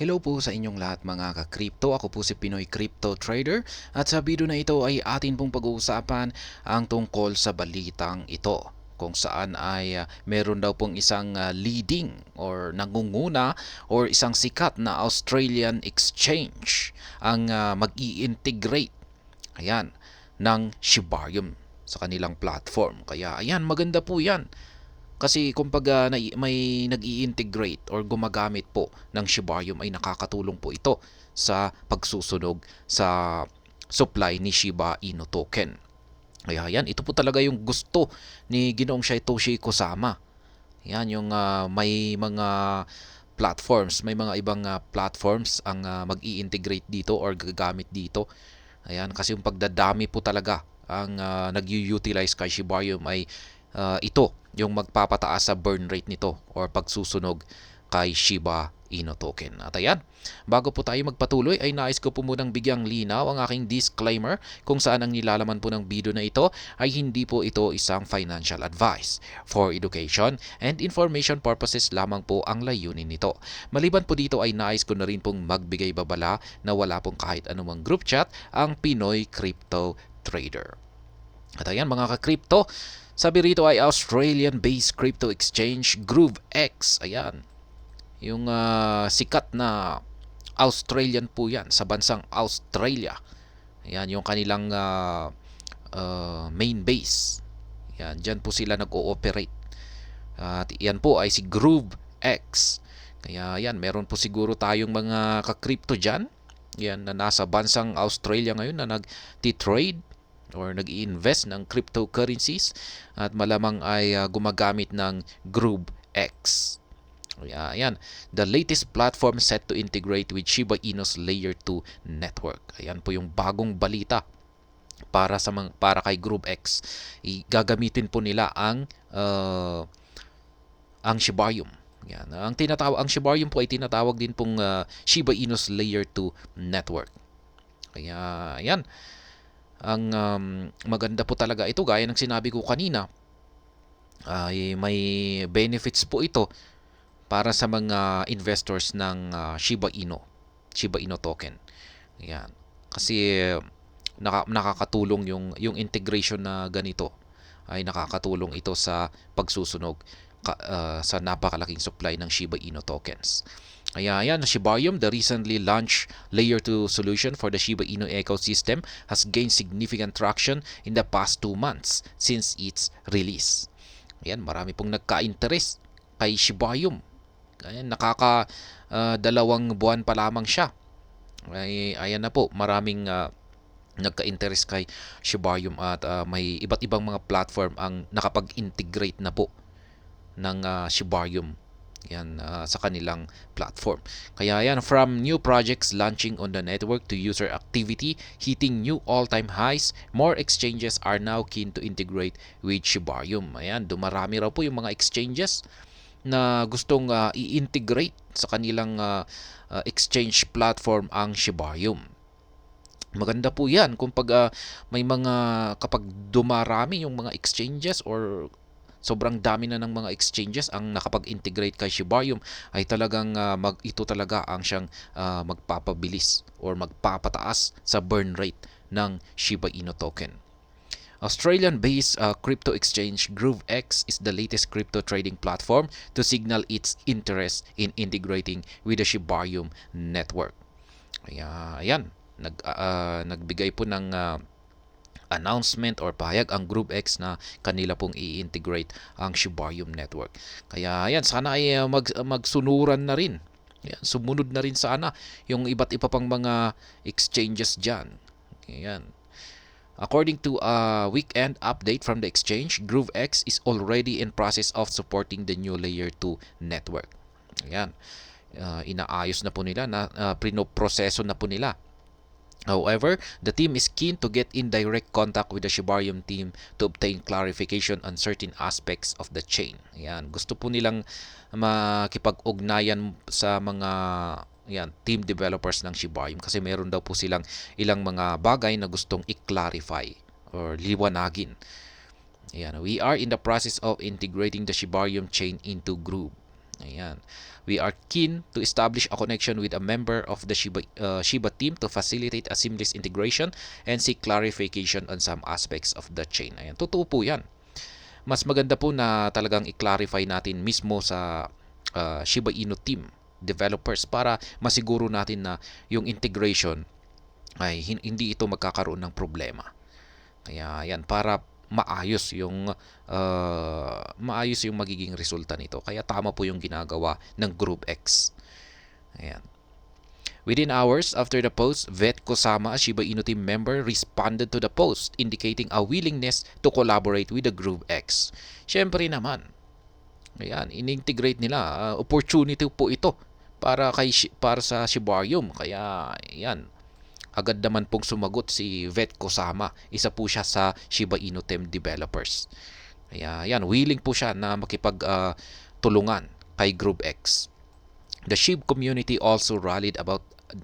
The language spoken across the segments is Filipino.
Hello po sa inyong lahat mga ka-crypto. Ako po si Pinoy Crypto Trader at sa video na ito ay atin pong pag-uusapan ang tungkol sa balitang ito kung saan ay meron daw pong isang leading or nangunguna or isang sikat na Australian exchange ang mag-i-integrate ayan, ng Shibarium sa kanilang platform. Kaya ayan, maganda po yan. Kasi kumbaga may nag-i-integrate or gumagamit po ng Shibarium ay nakakatulong po ito sa pagsusunog sa supply ni Shiba Inu token. Kaya yan, ito po talaga yung gusto ni Ginoong Satoshi Kusama. Yan yung may mga platforms, may mga ibang platforms ang mag-i-integrate dito or gagamit dito. Ayan, kasi yung pagdadami po talaga ang nag-utilize kay Shibarium ay ito yung magpapataas sa burn rate nito or pagsusunog kay Shiba Inu token. At ayan, bago po tayo magpatuloy ay nais ko po munang bigyang linaw ang aking disclaimer kung saan ang nilalaman po ng video na ito ay hindi po ito isang financial advice. For education and information purposes lamang po ang layunin nito. Maliban po dito ay nais ko na rin pong magbigay babala na wala pong kahit anumang group chat ang Pinoy Crypto Trader. At ayan mga ka-crypto, sabi rito ay Australian-based crypto exchange GrooveX. Ayan, yung sikat na Australian po yan sa bansang Australia. Ayan, yung kanilang main base. Ayan, dyan po sila nag-ooperate. At yan po ay si GrooveX. Kaya yan, meron po siguro tayong mga ka-crypto dyan. Yan, na nasa bansang Australia ngayon na nag-trade or nag-i-invest ng cryptocurrencies at malamang ay gumagamit ng GrooveX. Ayan, the latest platform set to integrate with Shiba Inu's Layer 2 network. Ayan po yung bagong balita para kay GrooveX. Gagamitin po nila ang Shibarium. Yan. Ang Shibarium po ay tinatawag din pong Shiba Inu's Layer 2 network. Kaya ayan, ang maganda po talaga ito gaya ng sinabi ko kanina ay may benefits po ito para sa mga investors ng Shiba Inu token. Ayan. Kasi nakakatulong yung integration na ganito ay nakakatulong ito sa pagsusunog sa napakalaking supply ng Shiba Inu tokens. Kaya yan, Shibarium, the recently launched Layer 2 solution for the Shiba Inu ecosystem, has gained significant traction in the past 2 months since its release. Ayan, marami pong nagka-interest kay Shibarium. Ayan, dalawang buwan pa lamang siya. Ayan na po, maraming nagka-interest kay Shibarium at may iba't ibang mga platform ang nakapag-integrate na po ng Shibarium yan sa kanilang platform. Kaya yan, from new projects launching on the network to user activity hitting new all-time highs, more exchanges are now keen to integrate with Shibarium. Ayan, dumarami raw po yung mga exchanges na gustong i-integrate sa kanilang exchange platform ang Shibarium. Maganda po yan kung kapag dumarami yung mga exchanges or sobrang dami na ng mga exchanges ang nakapag-integrate kay Shibarium ay talagang ito talaga ang siyang magpapabilis or magpapataas sa burn rate ng Shiba Inu token. Australian-based crypto exchange GrooveX is the latest crypto trading platform to signal its interest in integrating with the Shibarium network. Kaya ayan, nagbigay po ng announcement or pahayag ang GrooveX na kanila pong i-integrate ang Shibarium network. Kaya ayan, sana ay magsunuran na rin. Ayan, sumunod na rin sana yung iba't iba pang mga exchanges dyan. Ayan. According to a weekend update from the exchange, GrooveX is already in process of supporting the new Layer 2 network. Ayan. Inaayos na po nila, pinoproseso na po nila. However, the team is keen to get in direct contact with the Shibarium team to obtain clarification on certain aspects of the chain. Ayan. Gusto po nilang makipag-ugnayan sa mga team developers ng Shibarium kasi meron daw po silang ilang mga bagay na gustong i-clarify or liwanagin. Ayan, we are in the process of integrating the Shibarium chain into Groove. Ayan. We are keen to establish a connection with a member of the Shiba team to facilitate a seamless integration and seek clarification on some aspects of the chain. Ayan, totoo po yan. Mas maganda po na talagang i-clarify natin mismo sa Shiba Inu team developers para masiguro natin na yung integration ay hindi ito magkakaroon ng problema. Kaya yan, para maayos yung magiging resulta nito. Kaya tama po yung ginagawa ng Group X. Ayan. Within hours after the post, Vet Kosama, a Shiba Inu team member, responded to the post indicating a willingness to collaborate with the Group X. Syempre naman, ayan, in-integrate nila. Opportunity po ito para sa Shibarium. Kaya ayan, agad naman pong sumagot si Vet Kosama. Isa po siya sa Shiba Inu team developers. Kaya yan, willing po siya na makipag-tulungan kay Group X. The SHIB community also rallied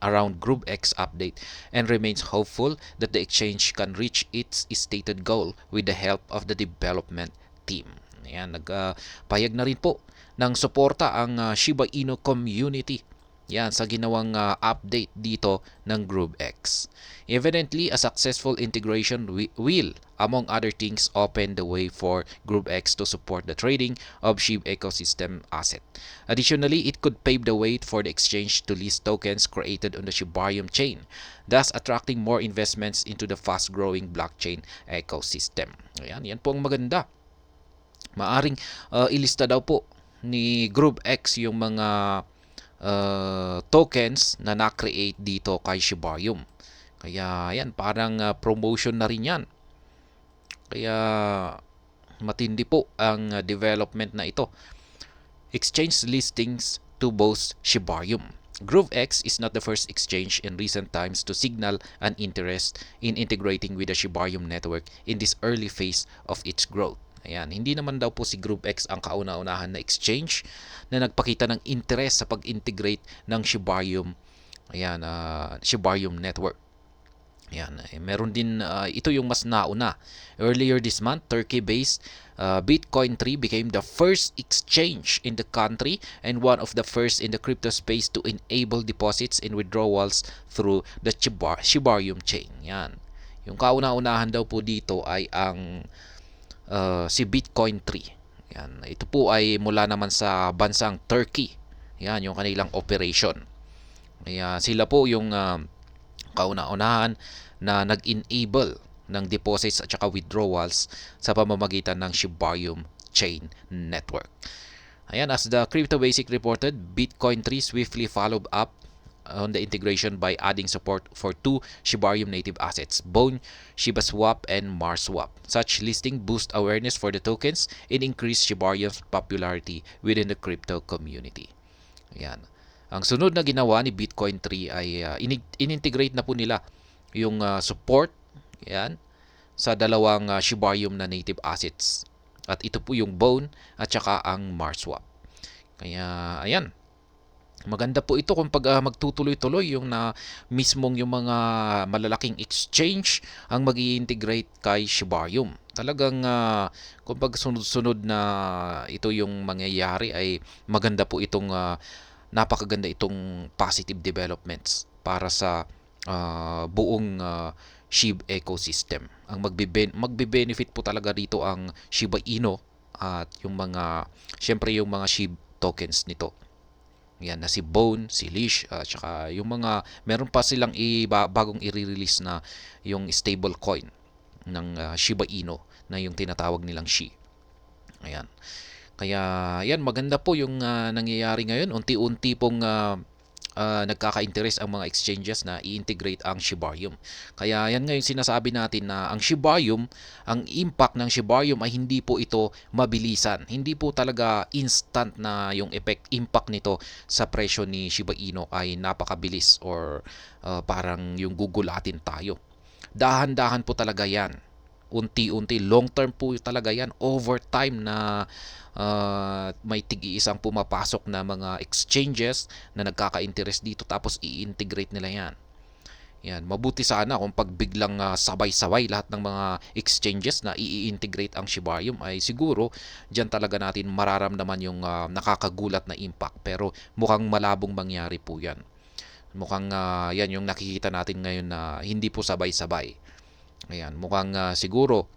around Group X update and remains hopeful that the exchange can reach its stated goal with the help of the development team. Ayan, nagpahayag na rin po ng suporta ang Shiba Inu community yan sa ginawang update dito ng Group X. Evidently, a successful integration will, among other things, open the way for Group X to support the trading of SHIB ecosystem asset. Additionally, it could pave the way for the exchange to list tokens created on the Shibarium chain, thus attracting more investments into the fast-growing blockchain ecosystem. Ayan, yan po ang maganda. Maaring ilista daw po ni Group X yung mga tokens na na-create dito kay Shibarium. Kaya yan, parang promotion na rin yan. Kaya matindi po ang development na ito. Exchange listings to both Shibarium. Groove X is not the first exchange in recent times to signal an interest in integrating with the Shibarium network in this early phase of its growth. Ayan, hindi naman daw po si Group X ang kauna-unahan na exchange na nagpakita ng interest sa pag-integrate ng Shibarium, Shibarium network. Ayan, meron din ito yung mas nauna. Earlier this month, Turkey-based Bitcoin Tree became the first exchange in the country and one of the first in the crypto space to enable deposits and withdrawals through the Shibarium chain. Yan. Yung kauna-unahan daw po dito ay ang si Bitcoin Tree. Yan. Ito po ay mula naman sa bansang Turkey. Yan, yung kanilang operation. Kaya sila po yung kauna-unahan na nag-enable ng deposits at saka withdrawals sa pamamagitan ng Shibarium chain network. Ayan, as the Crypto Basic reported, Bitcoin Tree swiftly followed up on the integration by adding support for two Shibarium native assets, Bone, Shiba Swap, and Mars Swap. Such listing boost awareness for the tokens and increase Shibarium's popularity within the crypto community. Ayan. Ang sunod na ginawa ni Bitcoin Tree ay in-integrate na po nila yung support yan, sa dalawang Shibarium na native assets. At ito po yung Bone at saka ang Mars Swap. Kaya ayan, maganda po ito kung magtutuloy-tuloy yung na mismong yung mga malalaking exchange ang mag-i-integrate kay Shibarium. Talagang kung sunod-sunod na ito yung mangyayari ay maganda po itong napakaganda itong positive developments para sa buong SHIB ecosystem. Ang magbe-benefit po talaga dito ang Shiba Inu at yung syempre yung mga SHIB tokens nito. Yan na si Bone, si Leash, tsaka yung meron pa silang bagong i-release na yung stable coin ng Shiba Inu na yung tinatawag nilang SHI. Ayan. Kaya yan, maganda po yung nangyayari ngayon. Unti-unti pong nagkaka-interest ang mga exchanges na i-integrate ang Shibarium. Kaya yan ngayon sinasabi natin na ang Shibarium, ang impact ng Shibarium ay hindi po ito mabilisan. Hindi po talaga instant na yung impact nito sa presyo ni Shiba Inu ay napakabilis or parang yung gugulatin tayo. Dahan-dahan po talaga yan. Unti-unti, long term po talaga yan. Over time na may tig-iisang pumapasok na mga exchanges na nagkaka-interest dito tapos i-integrate nila yan. Yan, mabuti sana kung pag biglang sabay-sabay lahat ng mga exchanges na i-integrate ang Shibarium ay siguro diyan talaga natin mararamdaman yung nakakagulat na impact. Pero mukhang malabong mangyari po yan. Mukhang yan yung nakikita natin ngayon na hindi po sabay-sabay. Ayan, mukhang siguro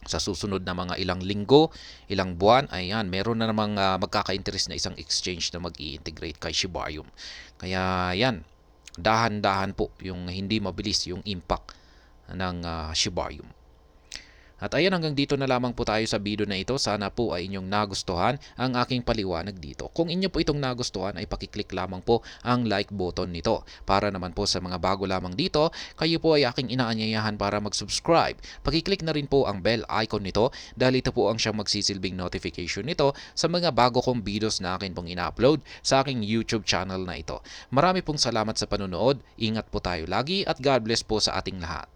sa susunod na mga ilang linggo, ilang buwan, ayan, meron na namang magkaka-interest na isang exchange na mag-i-integrate kay Shibarium. Kaya yan, dahan-dahan po yung hindi mabilis yung impact ng Shibarium. At ayan, hanggang dito na lamang po tayo sa video na ito. Sana po ay inyong nagustuhan ang aking paliwanag dito. Kung inyo po itong nagustuhan ay pakiclick lamang po ang like button nito. Para naman po sa mga bago lamang dito, kayo po ay aking inaanyayahan para mag-subscribe. Pakiclick na rin po ang bell icon nito dahil ito po ang siyang magsisilbing notification nito sa mga bago kong videos na akin pong ina-upload sa aking YouTube channel na ito. Marami pong salamat sa panonood. Ingat po tayo lagi at God bless po sa ating lahat.